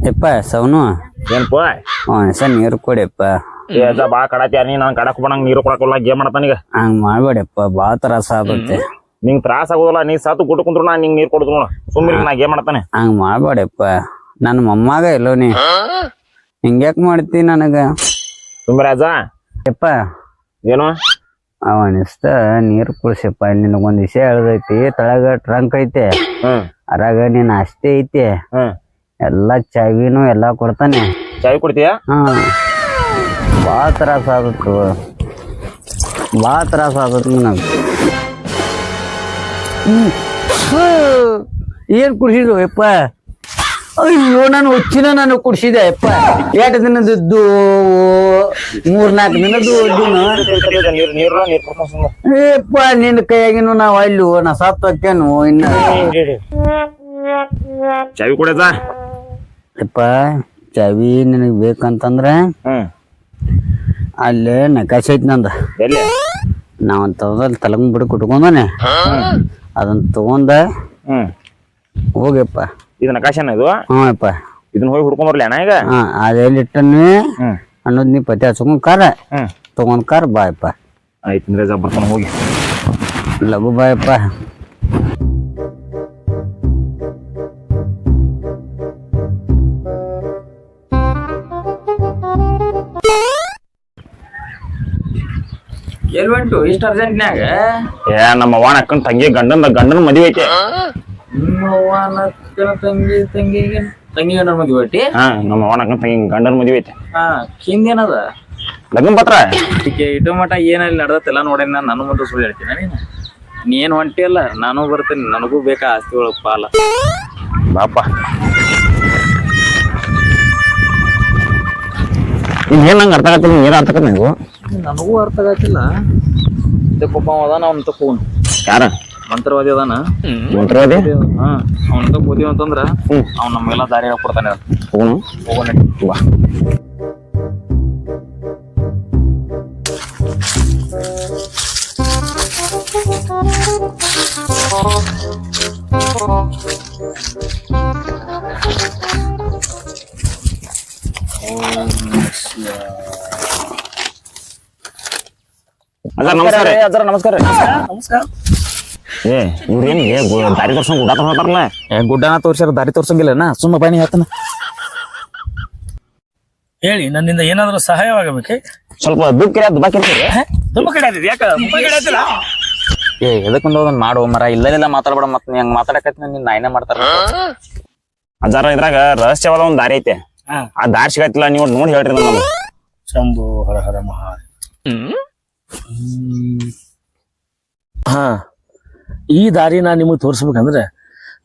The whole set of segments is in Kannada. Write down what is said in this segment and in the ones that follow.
ಯಪ್ಪ ಸೌನು ಏನಪ್ಪ ಸರ್ ನೀರು ಕೊಡಿಯಪ್ಪ. ಬಾ ಕಡಾತಿ ನೀ ನಾನ್ ಕಡಕ್ ಬಂದಂಗ ನೀರು ಕೊಡಕಲ್ಲ ಗೇಮ್ ಮಾಡತಾನೀಗ. ಹಂಗ್ ಮಾಡ್ಬೇಡಪ್ಪ, ಬಾಳ ತ್ರಾಸ ಆಗುತ್ತೆ. ನಿಂಗ್ ತ್ರಾಸ ಆಗೋದಿಲ್ಲ, ನೀ ಸತ್ತು ಗುಟ್ಟು ಕುಂದ್ರು ನಾ ನಿಂಗ್ ನೀರ್ ಕೊಡುದು ನೋಡ. ಸುಮ್ಮನೆ ನಾ ಗೇಮ್ ಮಾಡತಾನೆ. ಹಂಗ್ ಮಾಡ್ಬೇಡಪ್ಪ, ನನ್ ಮೊಮ್ಮಗ ಎಲ್ಲೋ ನೀ ಹಿಂಗ್ಯಾಕ್ ಮಾಡ್ತಿ ನನಗ? ಸುಮ್ಮರಾಜ ಯಪ್ಪ ಏನು ಅವನಿಷ್ಟ ನೀರ್ ಕುಡ್ಸಪ್ಪ. ನಿನಗೊಂದ್ ವಿಷಯ ಹೇಳ್ದೈತಿ. ತಳಗ ಟ್ರಂಕ್ ಐತೆ, ಅರಾಗ ನೀನ್ ಆಸ್ತಿ ಐತಿ, ಎಲ್ಲಾ ಚಾವಿನೂ ಎಲ್ಲಾ ಕೊಡ್ತಾನೆ. ಚಾವಿ ಕೊಡ್ತೀಯ? ಬಾಳ ತ್ರಾಸ ಆಗುತ್ತೆ, ಬಾಳ ತ್ರಾಸ ಆಗುತ್ತೆ ನನಗ. ಏನ್ ಕುಡ್ಸಿದ್ರು ಯಪ್ಪ? ಅಯ್ಯೋ ನಾನು ಹುಚ್ಚಿನ ನಾನು ಕುಡ್ಸಿದೆ ಯಪ್ಪ. 8 ದಿನದ್ದು 3-4 ದಿನದ್ದು ಯಪ್ಪ. ನಿನ್ನ ಕೈಯಾಗಿನು ನಾವ್ ಅಲ್ಲೂ ನಾ ಸತ್ತು ಹಾಕ್ಯಾನು ಇನ್ನ. ಚಾವಿ ಕೊಡದ ಯಪ್ಪ ಚಾವಿ ನಿನಗ್ ಬೇಕಂತಂದ್ರ ಅಲ್ಲೇ ನಕಾಶೆ ಐತಿ ನಂದ. ನಾವ್ ತಗೊಂಡ್ ತಲಂಗ್ ಬಿಡ ಕುಟ್ಕೊಂಡನೆ, ಅದನ್ನ ತಗೊಂಡ ಹೋಗ್ಯಪ್ಪ. ಇದನ್ನ ಕಾಶನ ಇದು? ಯಪ್ಪ ಇದನ್ನ ಹೋಗಿ ಹುಡ್ಕೊಂಡ್ ಬರ್ಲಿ ಅಣ್ಣ ಈಗ. ಅದೆಲ್ಲಿಟ್ಟನು ಅನ್ನೋದ್ ನೀ ಪತ್ತೆ ಹಚ್ಕೊಂಡ್ ಕಾರ ತಗೊಂಡ್ ಕಾರ್ ಬಾಯಪ್ಪ. ಆಯ್ತು ಅಂದ್ರೆ ಬರ್ತಾನ, ಹೋಗಿ ಲಘು ಬಾಯಪ್ಪ. ಎಲ್ ಬಂಟು ಇಷ್ಟ ಅರ್ಜೆಂಟ್ನ್ಯಾಗ? ನಮ್ಮ ಅವ್ವನ ಅಕ್ಕನ ತಂಗಿ ಗಂಡನ ಮದುವೆ ಐತೆ. ತಂಗಿ ಗಂಡನ ಮದ್ವೆ ಐತಿ? ನಮ್ಮ ಅವ್ವನ ಅಕ್ಕನ ತಂಗಿ ಗಂಡನ ಮದುವೆ ಐತೆ. ಹಿಂದೇನದ ಲಗ್ನ ಪತ್ರ ಇಟ್ಟು ಮಟ ಏನಲ್ಲಿ ನಡ್ದತ್ತೆಲ್ಲ ನೋಡೇನ. ನಾನು ಮುಂದೆ ಸುಳ್ಳು ಹೇಳ್ತೀನಿ. ನೀನ್ ಹೊಂಟಿಯಲ್ಲ, ನಾನು ಬರ್ತೇನೆ. ನನಗೂ ಬೇಕಾ ಆಸ್ತಿ ಒಳಗ್ ಪಾಲ. ಬಾಪ ಏನ್ ನಂಗೆ ಅರ್ಥ ಆಗತ್ತಿಲ್ಲ, ಏನ್ ಅರ್ಥ ಆಗತ್ತ ನೀವು? ನನಗೂ ಅರ್ಥ ಆಗತ್ತಿಲ್ಲ. ಒಬ್ಬ ಅದಾನ, ಅವ್ನ ತಕೋನ್. ಯಾರ ಮಂತ್ರವಾದಿ ಅದಾನ? ಮಂತ್ರವಾದಿ? ಅವ್ನ ತಕ್ ಓದಿವ ಅಂತಂದ್ರ ಅವ್ನ ನಮ್ಗೆಲ್ಲ ದಾರಿ ಕೊಡ್ತಾನೆ. ಹೋಗೋಣ. ನಮಸ್ಕಾರ. ನಮಸ್ಕಾರ. ಇವ್ರೇನ್ ದಾರಿ ತೋರ್ಸಂಗ್ ಗುಡ್ಡ ತೋರ್ತಾರಲ್ಲ? ಗುಡ್ಡನ ತೋರ್ಸ್ಯಾರ, ದಾರಿ ತೋರ್ಸಂಗಿಲ್ಲನ? ಸುಮ್ಮ ಬನ್ನಿ ಹೇಳ್ತಾನ. ಹೇಳಿ, ನನ್ನಿಂದ ಏನಾದ್ರು ಸಹಾಯವಾಗಬೇಕೆ? ಸ್ವಲ್ಪ ದುಡ್ಡು ಬಾಕಿ ತುಂಬ ಕಡೆ ಆಗಿದೆ. ಯಾಕ ಎದಕ್ಕೊಂದು ಅದನ್ನ ಮಾಡುವ ಮರ. ಇಲ್ಲೆಲ್ಲ ಮಾತಾಡ್ಬೇಡ. ಮತ್ ನೀ ಹಂಗ ಮಾತಾಡಕತ್ತಿ ನಿನ್ ನಾಯಿನೇ ಮಾಡ್ತಾರ. ಅಜಾರ ಇದ್ರಾಗ ರಹಸ್ಯವಾದ ಒಂದ್ ದಾರಿ ಐತೆ. ಆ ದಾರಿ ಸಿಗತ್ತಿಲ್ಲ, ನೀವು ನೋಡಿ ಹೇಳ್ರಿ. ನಮ್ಮ ಶಂಭು ಹರ ಹರ ಮಹಾ. ಈ ದಾರಿ ನಾ ನಿಮಗ್ ತೋರ್ಸ್ಬೇಕಂದ್ರೆ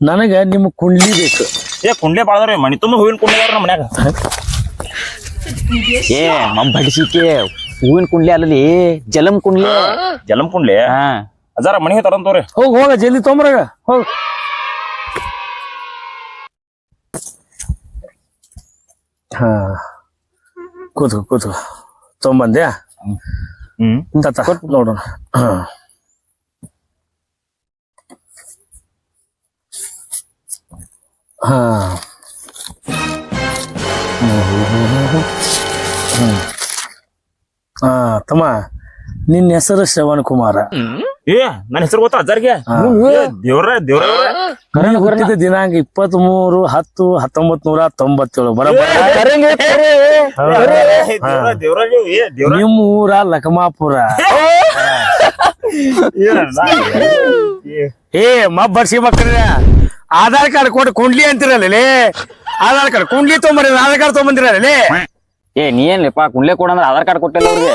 ನನಗ ನಿಮ್ ಕುಂಡ್ಲಿ ಬೇಕು. ಕುಂಡ್ಲೆ ಬಾಳದ್ರಿ, ಮನಿ ತುಂಬ ಹೂವಿನ ಕುಂಡ್ಲೆ ನಮ್ಮ ಮನ್ಯಾಗ. ಬಡಿಸಿಕೆ ಹೂವಿನ ಕುಂಡ್ಲಿ ಅಲ್ಲಲ್ಲಿ ಜಲಂ ಕುಂಡ್ಲಿ. ಜಲಂ ಕುಂಡ್ಲಿ? ಅಜಾರ ಮನಿ ಹೋಗಿ ತರಂತವ್ರಿ. ಹೋಗ ಜಲ್ದಿ ತೊಂಬ್ರಾಗ ಹೋಗ. ಕೂತು ತೊಂಬಂದ್ಯಾ? ನೋಡೋಣ. ತಮ್ಮ, ನಿನ್ನ ಹೆಸರು ಶ್ರವಣ್ ಕುಮಾರ. ನನ್ನ ಹೆಸರು ಗೊತ್ತಾ ಅಜ್ಜಾರ್ಗೆ? ಹುಟ್ಟಿದ ದಿನಾಂಕ 23/10/1997. ನಿಮ್ಮ ಊರ ಲಕಮಾಪುರ. ಬರ್ಸಿ ಮಕ್ಕಳ ಆಧಾರ್ ಕಾರ್ಡ್ ಕೊಟ್ಟು ಕುಂಡ್ಲಿ ಅಂತಿರಲ್ಲ. ಆಧಾರ್ ಕಾರ್ಡ್ ಕುಂಡ್ಲಿ ತೊಗೊಂಬರಿ, ಆಧಾರ್ ಕಾರ್ಡ್ ತೊಗೊಂಬಂದಿರಲ್ಲ. ನೀ ಏನ್ಲಿಪ್ಪ ಕುಂಡ್ಲೆ ಕೊಡಂದ್ರ ಆಧಾರ್ ಕಾರ್ಡ್ ಕೊಟ್ಟಿಲ್ಲ ಅವ್ರಿಗೆ.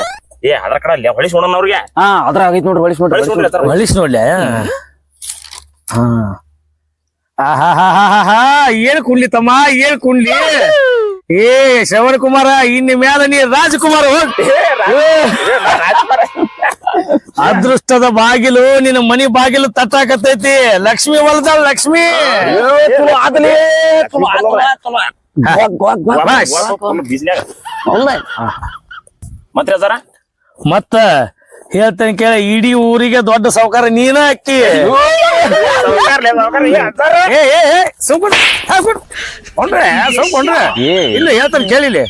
ಆಧಾರ್ ಕಾರ್ಡ್ ಅಲ್ಲಿ ಹೊಳಿಸಿ ನೋಡೋಣ ಅವ್ರಿಗೆ. ಅದ್ರ ಆಗೈತ್ ನೋಡ್ರಿ, ಹೊಳಿಸಿ ನೋಡ್ಲಿ. ಏನ್ ಕುಂಡ್ಲಿ ತಮ್ಮ, ಏನ್ ಕುಂಡ್ಲಿ? ಶ್ರವಣ್ ಕುಮಾರ, ಇನ್ನ ಮ್ಯಾಲ ನೀ ರಾಜಕುಮಾರ. ಅದೃಷ್ಟದ ಬಾಗಿಲು ನಿನ್ನ ಮನಿ ಬಾಗಿಲು ತಟ್ಟಾಕತೈತಿ. ಲಕ್ಷ್ಮಿ ಹೊಲದ ಲಕ್ಷ್ಮಿ. ಮತ್ತೆ ಮತ್ತ ಹೇಳ್ತೇನೆ ಕೇಳ, ಇಡೀ ಊರಿಗೆ ದೊಡ್ಡ ಸಾವುಕಾರ ನೀನ ಅಕ್ಕಿ. ಇಲ್ಲ ಹೇಳ್ತಾನೆ ಕೇಳಿಲಿ.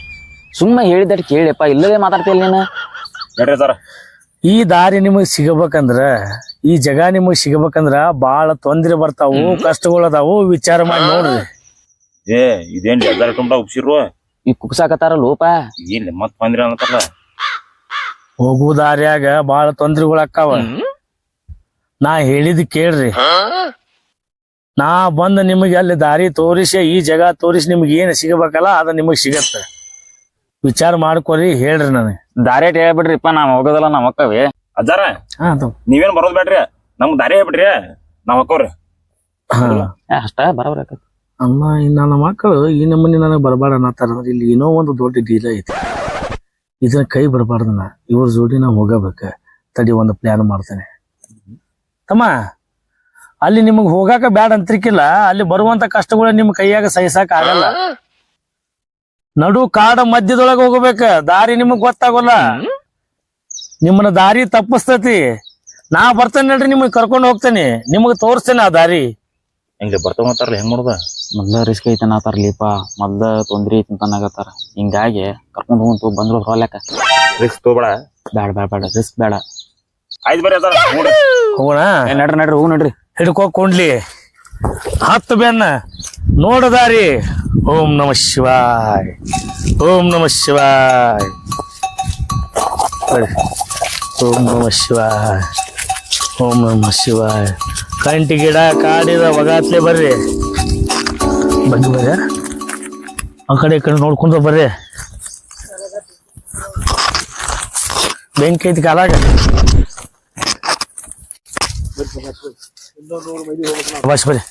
ಸುಮ್ಮ ಹೇಳಿದಟ್ ಕೇಳಿಪ್ಪ, ಇಲ್ಲದೆ ಮಾತಾಡ್ತಿಲ್ಲ ನೀನು. ಹೇಳ್ರಿ ಸರ್. ಈ ದಾರಿ ನಿಮಗ್ ಸಿಗಬೇಕಂದ್ರ, ಈ ಜಗ ನಿಮಗ್ ಸಿಗಬೇಕಂದ್ರ ಬಾಳ ತೊಂದ್ರೆ ಬರ್ತಾವು, ಕಷ್ಟಗಳದಾವು. ವಿಚಾರ ಮಾಡಿ ನೋಡ್ರಿ. ಇದೇನ್ ಜಲ್ದಾರ ತುಂಬ ಉಪ್ಸಿರು ಈ ಕುಗ್ಸಾಕತ್ತಾರ ಲೋಪ. ಇಲ್ಲಿ ಮತ್ ಬಂದ್ರಿ ಅನ್ನತ್ತಲ್ಲ. ಹೋಗು ದಾರ್ಯಾಗ ಬಾಳ ತೊಂದ್ರೆಗಳು ಅಕ್ಕಾವ. ನಾ ಹೇಳಿದ್ ಕೇಳ್ರಿ. ನಾ ಬಂದ ನಿಮಗೆ ಅಲ್ಲಿ ದಾರಿ ತೋರಿಸಿ, ಈ ಜಗ ತೋರಿಸಿ ನಿಮ್ಗೆ ಏನ್ ಸಿಗಬೇಕಲ್ಲ ಅದ ನಿಮಗ್ ಸಿಗತ್ತ. ವಿಚಾರ ಮಾಡ್ಕೊರಿ, ಹೇಳ್ರಿ ನನಗೆ. ದಾರೇಟ್ ಹೇಳ್ಬಿಡ್ರಿಪ್ಪ, ನಾವ್ ಹೋಗೋದಲ್ಲ ನಾವ್ ಹೊಕ್ಕವಿ. ಅಜ್ಜಾರ ನೀವೇನ್ ಬರೋದ್ ಬೇಡ್ರಿ, ನಮ್ಗ್ ದಾರಿ ಹೇಳ್ಬಿಡ್ರಿ, ನಾವ್ ಹೊಕ್ಕವ್ರಿ. ಅಷ್ಟ ಬರೋಬ್ರ ಅಮ್ಮ. ನನ್ನ ಮಕ್ಕಳು ಈ ನಮ್ಮನೆ ನನಗೆ ಬರಬಾರ್ದ ಅನ್ನತ್ತಾರ. ಇಲ್ಲಿ ಏನೋ ಒಂದು ದೊಡ್ಡ ಡೀಲ್ ಐತಿ. ಇದನ್ನ ಕೈ ಬರಬಾರ್ದ. ಇವ್ರ ಜೋಡಿ ನಾವು ಹೋಗಬೇಕ. ತಡಿ, ಒಂದು ಪ್ಲಾನ್ ಮಾಡ್ತೇನೆ ತಮ್ಮ. ಅಲ್ಲಿ ನಿಮಗ್ ಹೋಗಾಕ ಬ್ಯಾಡ ಅಂತಿರ್ಕಿಲ್ಲ, ಅಲ್ಲಿ ಬರುವಂತ ಕಷ್ಟಗಳ ನಿಮ್ ಕೈಯಾಗ ಸಹಿಸಾಕ ಆಗಲ್ಲ. ನಡು ಕಾಡ ಮಧ್ಯದೊಳಗ ಹೋಗ್ಬೇಕ. ದಾರಿ ನಿಮಗ್ ಗೊತ್ತಾಗೋಲ್ಲ. ನಿಮ್ಮನ್ನ ದಾರಿ ತಪ್ಪಿಸ್ತತಿ. ನಾ ಬರ್ತೇನೆ ನೋಡ್ರಿ, ನಿಮಗ್ ಕರ್ಕೊಂಡು ಹೋಗ್ತೇನೆ, ನಿಮಗ್ ತೋರಿಸ್ತೇನೆ ಆ ದಾರಿ. ಹೆಂಗ್ರಿ ಬರ್ತಾವ ಅಂತಾರಲ್ಲ, ಹೆಂಗ್ ಮಾಡುದ? ಮೊದ್ಲ ರಿಸ್ಕ್ ಐತೆ ಅನ್ನತಾರಲಿಪ್ಪ, ಮೊದ್ಲ ತೊಂದ್ರೆ ಐತಿ ಅಂತ ಅನ್ನಕತ್ತಾರ. ಹಿಂಗಾಗಿ ಕರ್ಕೊಂಡ್ ಹೋಗಂತು ಬಂದ್ರು ಹೊಲಕ್ಕ. ರಿಸ್ಕ್ ತಗೋಬೇಡ. ಬ್ಯಾಡ ಬ್ಯಾಡ ಬ್ಯಾಡ, ರಿಸ್ಕ್ ಬೇಡ. ಆಯ್ತು ಬರ್ರಿ ಅಜ್ಜಾರ, ಹೋಗೋಣ. ನಡ್ರಿ ನಡ್ರಿ, ಹೋಗ್ ನಡ್ರಿ. ಹಿಡ್ಕೊಂಡ್ಲಿ ಹತ್ತು ಬೆನ್ನ ನೋಡದಾರಿ. ಓಂ ನಮ ಶಿವಾಯ್, ಓಂ ನಮ ಶಿವಾಯ್, ಓಂ ನಮ ಶಿವಾಯ್, ಓಂ ನಮ ಶಿವಾಯ್. ಕಂಟಿ ಗಿಡ ಕಾಡಿದ ಒಗಾತ್ಲೆ ಬರ್ರಿ. ಬಗ್ಗಿ ಬರ್ರಿ, ಆ ಕಡೆ ಈ ಕಡೆ ನೋಡ್ಕೊಂಡ್ರ ಬರ್ರಿ. ಬೆಂಕಿ ಐತಿ ಕಾಲಾಗ. ಬಸ್ ಬರ್ರಿ.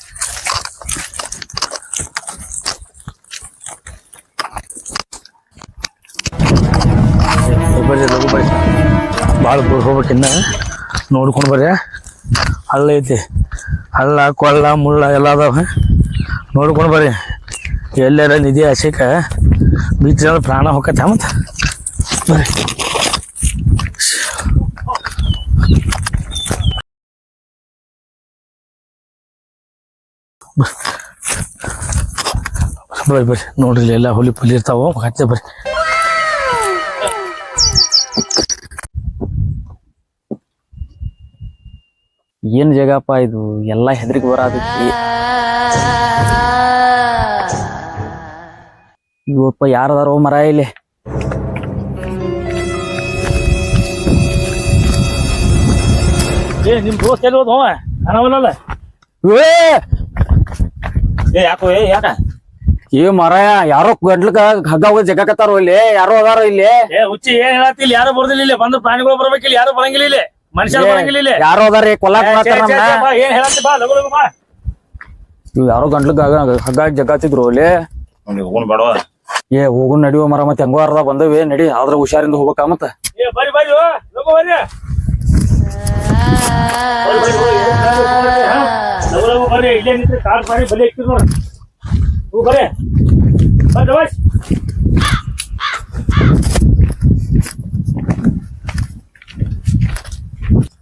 ಬರ್ರಿ ಲಗು ಬರ್ರಿ. ಭಾಳ ದೂರ ಹೋಗ್ಬೇಕಿನ್ನ, ನೋಡ್ಕೊಂಡು ಬರ್ರಿ. ಹಳ್ಳ ಐತಿ, ಹಳ್ಳ ಕೊಳ್ಳ ಮುಳ್ಳ ಎಲ್ಲ ಅದಾವ. ನೋಡ್ಕೊಂಡು ಬರ್ರಿ. ಎಲ್ಲಾರ ನಿಧಿ ಆಸೆಕ ಬಿಚ್ಚ ಪ್ರಾಣ ಹೋಗತ್ತೆ. ಮತ್ತ ಬರ್ರಿ. ಬರ್ರಿ ಬರ್ರಿ, ನೋಡ್ರಿ ಎಲ್ಲ ಹುಲಿ ಪುಲಿ ಇರ್ತಾವ. ಹಚ್ಚೆ ಬರ್ರಿ. ಏನ್ ಜಗಪ್ಪ ಇದು, ಎಲ್ಲಾ ಹೆದರಿಕೆ ಬರಾದೈತಿ. ಇವಪ್ಪ ಯಾರದಾರೋ ಮರ ಇಲ್ಲಿ. ನಿಮ್ ದೋಸ್ತ ಎಲ್ಲಿ ಹೋದ? ಅನವಲ್ಲ. ಯಾಕೋ ಯಾಕ? ಏ ಮರ, ಯಾರೋ ಗಂಟ್ಲಕ ಹಗ್ಗ ಹೋಗಿ ಜಗಾಕತ್ತಾರೋ ಇಲ್ಲಿ. ಯಾರೋ ಅದಾರ ಇಲ್ಲಿ. ಹುಚ್ಚಿ ಏನ್ ಹೇಳತ್ತಿಲ್ಲ? ಯಾರು ಬರ್ದಿಲ್ಲ ಇಲ್ಲಿ. ಬಂದ್ರ ಪ್ರಾಣಿಗಳು ಬರ್ಬೇಕಿಲ್ಲ, ಯಾರು ಬರಂಗಿಲ್ಲ ಇಲ್ಲಿ. ಮನುಷ್ಯರು ಬರಂಗಿಲ್ಲ ಇಲ್ಲಿ. ಯಾರೋ ಅದಾರ ಕೊಲ್ಲಾಕ್ ಏನ್ ಹೇಳತ್ತಿ? ಬಾ ಲಗು ಲಗು ಬಾ. ಇವ್ ಯಾರೋ ಗಂಟ್ಲಕ ಹಗ್ಗ ಜಗಾತಿದ್ರು ಅಲ್ಲಿ. ಹೋಗೋಣ ಬೇಡವ? ಏ ಹೋಗುನ್ ನಡಿಯೋ ಮರ, ಮತ್ತೆ ಹೆಂಗೋ ಅರ್ಧ ಬಂದವಿ ನಡಿ. ಆದ್ರ ಹುಷಾರಿಂದ ಹೋಗ್ಬೇಕ. ಮತ್ತ ಬರ್ರಿ ಬರ್ರಿ ಲಗು ಬರ್ರಿ. ಲಗು ಲಗು ಬರ್ರಿ. ಇಲ್ಲೇ ನಿಂತ್ರಿ ಕಾರ್ ಬಾರಿ ಬಲಿ ಇಕ್ತಿರ್ ನೋಡ್ರಿ. ಹೂ ಬರ್ರಿ ಬರ್ರಿ ಬಸ್.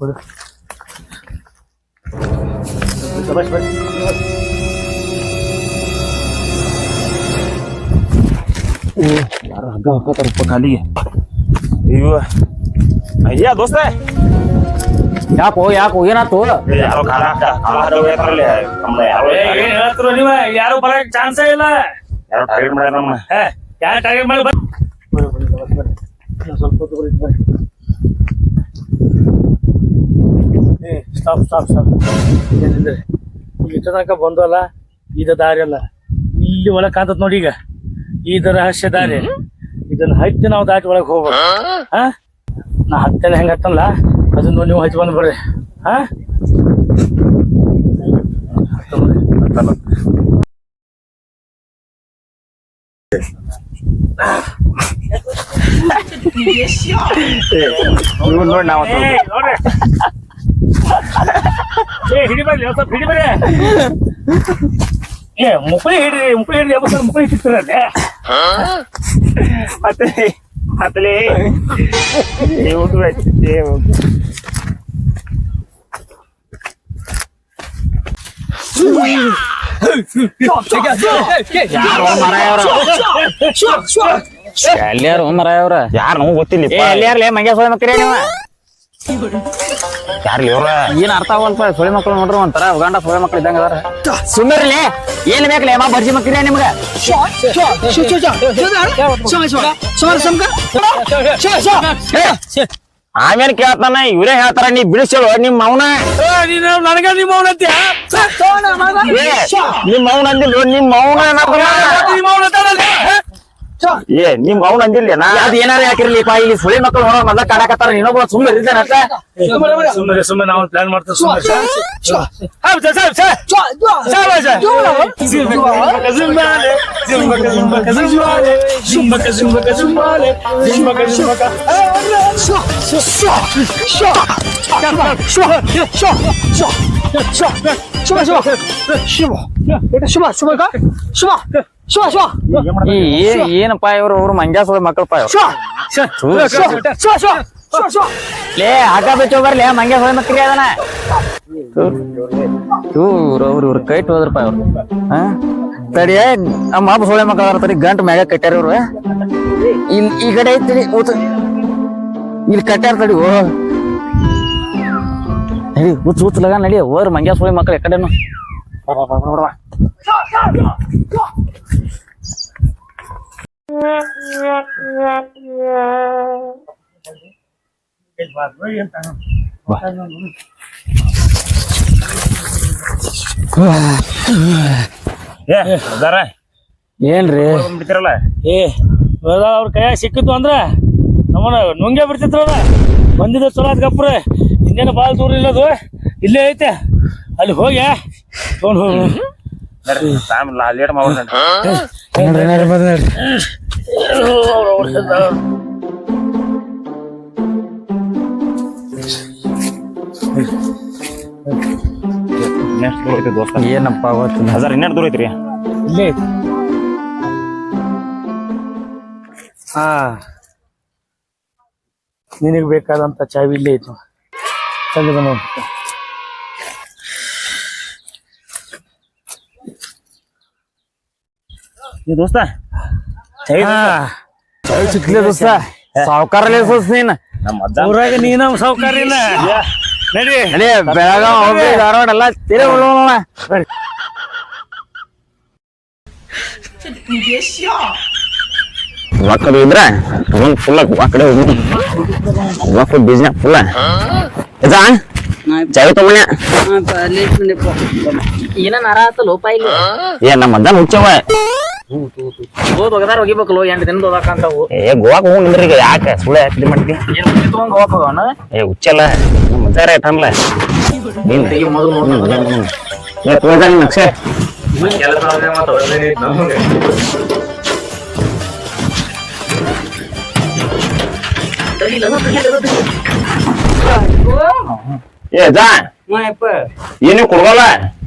ಬಸ್ ಬರ್ರಿ. ಯಾರು ಹಗ್ಗ ಹಾಕತಾರಪ್ಪ ಕಾಲಿಗೆ. ಅಯ್ಯೋ ಅಯ್ಯ ದೋಸ್ತ, ಯಾಕೋ ಯಾಕೋ ಏನಾತು? ಯಾರೋ ಏನ್ ಹೇಳತ್ರು ನೀವ? ಯಾರು ಬರಕ್ ಚಾನ್ಸೇ ಇಲ್ಲ. ಯಾರೋ ಟಾರ್ಗೆಟ್ ಮಾಡ್ಯಾರ ನಮ್ಮ. ಯಾರು ಟಾರ್ಗೆಟ್ ಮಾಡಿ ಬರ್ರಿ. ಸ್ವಲ್ಪ ಸ್ಟಾಪ್ ಸ್ಟಾಪ್ ಸ್ಟಾಪ್. ಏನಿದ್ರೆ ಇಷ್ಟ ತನಕ ಬಂದಲ್ಲ, ಇದ ದಾರಿ ಅಲ್ಲ. ಇಲ್ಲಿ ಒಳಗ್ ಕಾಂತತ್ ನೋಡಿ. ಈಗ ಇದ ರಹಸ್ಯ ದಾರಿ. ಇದನ್ನ ಹತ್ತಿ ನಾವು ದಾಟಿ ಒಳಗ್ ಹೋಗ್ಬೇಕು. ನಾ ಹತ್ತೇನೆ ಹೆಂಗ ಹತ್ತಲ್ಲ, ಅದನ್ನ ನೀವು ಹಚ್ಚಿ ಬಂದ್ ಬರ್ರಿ. ನೋಡಿ ನಾವು ಹಿಡಿ ಬರ್ರಿ, ಸ್ವಲ್ಪ ಹಿಡಿ ಬರ್ರಿ. ಮುಕ್ಕಳಿ ಹಿಡ್ರಿ, ಮುಕ್ಕಳಿ ಹಿಡ್ರಿ. ಮುಕ್ಕಳಿ ಹಿಡ್ತಿರಲ್ಲ. ಮತ್ತೆ ಮಾತಲೇ ಎಲ್ಲಿಯಾರು ಮರಾಯವ್ರ ಯಾರು ನಮಗ್ ಗೊತ್ತಿಲ್ಲ ಎಲ್ಲಿಯಾರ್ಲೇ ಮಂಗ್ಯ ಸೊಳ್ಳೆ ಮಕ್ಕಳೇ ನೀವು ಯಾರ್ಲಿ ಅವ್ರ ಏನ್ ಅರ್ಥ ಆಗಲ್ಪ ಸೊಳ್ಳೆ ಮಕ್ಕಳು ನೋಡ್ರಿ ಒಂಥರ ಉಗಾಂಡ ಸೊಳ್ಳೆ ಮಕ್ಳು ಇದ್ದಂಗ ಅದಾರ ಸುಮ್ಮರ್ಲಿ ಏನ್ ಬೇಕಲೇ ಮಾ ಬರ್ಜಿ ಮಕ್ಕಳೇ ನಿಮ್ಗ ಆಮೇಲೆ ಕೇಳ್ತಾನ ಇವ್ರೇ ಹೇಳ್ತಾರ ನೀ ಬಿಡಿಸೇಳು ನಿಮ್ ಮೌನ ನನಗ ನಿಮ್ಮ ಅವನತ್ಯ ನಿಮ್ ಮೌನ ಅಂದಿಲ್ಲ ನಿಮ್ ಮೌನ ಏ ನಿಮ್ ಮೌನ ಅಂದಿಲ್ಲ ನಾ ಅದ್ ಏನಾರ ಯಾಕಿರ್ಲಿಪ್ಪ ಇಲ್ಲಿ ಸುಳಿ ಮಕ್ಕಳು ನೋಡೋ ಮೊದ್ಲ ಕಾಡಕತ್ತಾರ ಇನ್ನೊಬ್ಬ ಸುಮ್ಮನೆ ಇದ್ದಾನಂತ ಸುಮ್ಮನೆ ನಾವು ಪ್ಲಾನ್ ಮಾಡ್ತೇವೆ ಏನಪ್ಪಾ ಇವ್ರು ಅವ್ರು ಮಂಗ್ಯ ಸೊಳ್ಳೆ ಮಕ್ಕಳಪ್ಪ ಲೇ ಆಗ ಬಿಟ್ಟು ಬರ್ಲಿ ಮಂಗ್ಯ ಸೊಳ್ಳೆ ಮಕ್ಕಳಿಗೆ ಅದನ ಇವ್ರ ಕೈಟ್ ಹೋದ್ರಪ್ಪ ಅವ್ರು ತಡಿ ನಮ್ಮ ಹಬ್ಬ ಸೊಳ್ಳೆ ಮಕ್ಕಳ ತಡಿ ಗಂಟು ಮ್ಯಾಗ ಕಟ್ಟ್ಯಾರ ಇವ್ರು ಇಲ್ಲಿ ಈ ಕಡೆ ಐತಿ ಇಲ್ಲಿ ಕಟ್ಟ್ಯಾರ ತಡಿ ಓ ನಡಿ ಹುಚ್ಚ ಲಗ ನಡಿ ಹೋದ್ರ ಮಂಗ್ಯ ಸೊಳ್ಳೆ ಮಕ್ಕಳು ಎಕಡೆನು ಏನ್ರಿ ಬಿಡ್ತಿರಲ್ಲ ಅವ್ರ ಕೈಯಾಗ ಸಿಕ್ಕಿತ್ತು ಅಂದ್ರ ನಮ್ಮನ್ನ ನುಂಗೆ ಬಿಡ್ತಿದ್ರಲ್ಲ ಬಂದಿದ್ದ ಚಲೋ ಆದ್ ಗಪ್ರ ಇನ್ನೇನು ಬಾಳ ದೂರ ಇಲ್ಲದು ಇಲ್ಲೇ ಐತೆ ಅಲ್ಲಿ ಹೋಗಿ ತಗೊಂಡ್ ಹೋಗಿ ಲೇಟ್ ಮಾಡ್ಬಿಡ್ತಾನೆ ದೋಸ್ತ ಏನಪ್ಪ ಅವತ್ತು ಹಜಾರ್ ಇನ್ನೆರಡು ದೂರ ಐತ್ರಿ ಇಲ್ಲೇ ಐತಿ ಹಾ ನಿನಗ್ ಬೇಕಾದಂತ ಚಾವಿ ಇಲ್ಲೇ ಐತಿ ತೆಗೆದು ನೋಡಿ ದೋಸ್ತ ಸಿಕ್ಲೆ ದೋಸ್ತ ಸಾವುಕಾರಲ್ಲೇ ಸೋಸ್ ನೀನ್ ನಮ್ಮ ಅಜ್ಜ ಊರಾಗ ನೀ ನಮ್ ಸೌಕರ್ಯ ಇಲ್ಲ ನಡಿ ನಡಿ ಬೆಳಗಾವ್ ಹುಬ್ಳಿ ಧಾರವಾಡ ಎಲ್ಲ ತಿರುಗಿ ಬಿಡೋಣ ಮಕ್ಕಳು ಇದ್ರ ಫುಲ್ ಆ ಕಡೆ ಮಕ್ಕಳು ಬಿಸ್ನೆಸ್ ಫುಲ್ ಇದ ಚಾವಿ ತಗೊಂಡ ಏನ ನರ ಆತ ಲೋಪ ಇಲ್ಲಿ ಏ ನಮ್ಮ ಅಜ್ಜ ಹುಚ್ಚವ ಹೋಗ್ದಾರ ಹೋಗಿಬೇಕಲ್ಲ 8 ದಿನ ಹೋದಾಕಂತಾವು ಏ ಗೋವಾಕ್ ಹೋಗ್ ನಿಂದ್ರಿ ಈಗ ಯಾಕೆ ಸುಳ್ಳು ಯಾಕೆ ಮಾಡ್ತಿ ಏನ್ ಮುಗಿ ತಗೊಂಡ್ ಹೋಗವನ ಏ ಹುಚ್ಚಲ್ಲ ನಮ್ಮ ಅಜ್ಜಾರ ಇಟ್ಟನ್ಲ ನೀನ್ ಏ ತೋಜ ನಕ್ಷೆ ಏ ಜಾ ಏನು ಕೊಡ್ವಲ್ಲ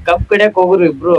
ಕಪ್ ಕಡೆಕ್ ಹೋಗ್ರಿ ಇಬ್ರು